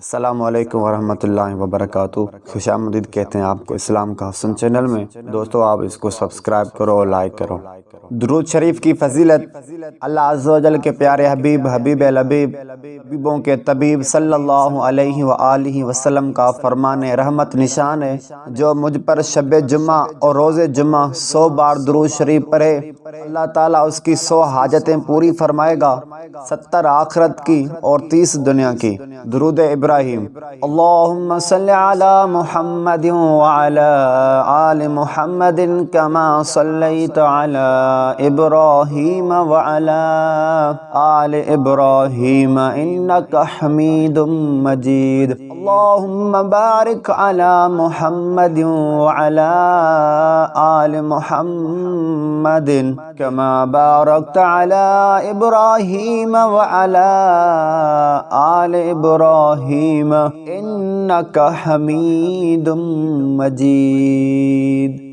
السلام علیکم ورحمۃ اللہ وبرکاتہ۔ خوش آمدید کہتے ہیں آپ کو اسلام کا حسن چینل میں۔ دوستو آپ اس کو سبسکرائب کرو اور لائک کرو۔ درود شریف کی فضیلت اللہ عز و جل کے پیارے حبیب حبیب لبیب حبیبوں کے طبیب صلی اللہ علیہ وآلہ وسلم کا فرمان رحمت نشان ہے، جو مجھ پر شب جمعہ اور روز جمعہ 100 بار درود شریف پڑھے اللہ تعالیٰ اس کی 100 حاجتیں پوری فرمائے گا، 70 آخرت کی اور 30 دنیا کی۔ درود ابراہیم۔ اللہم صلی علی محمد وعلی آل محمد کما صلیت علی ابراہیم وعلی آل ابراہیم انک حمید مجید۔ اللہم بارک علی محمد وعلی آل محمد کما بارکت علی ابراہیم وعلی آل ابراہیم انک حمید مجید۔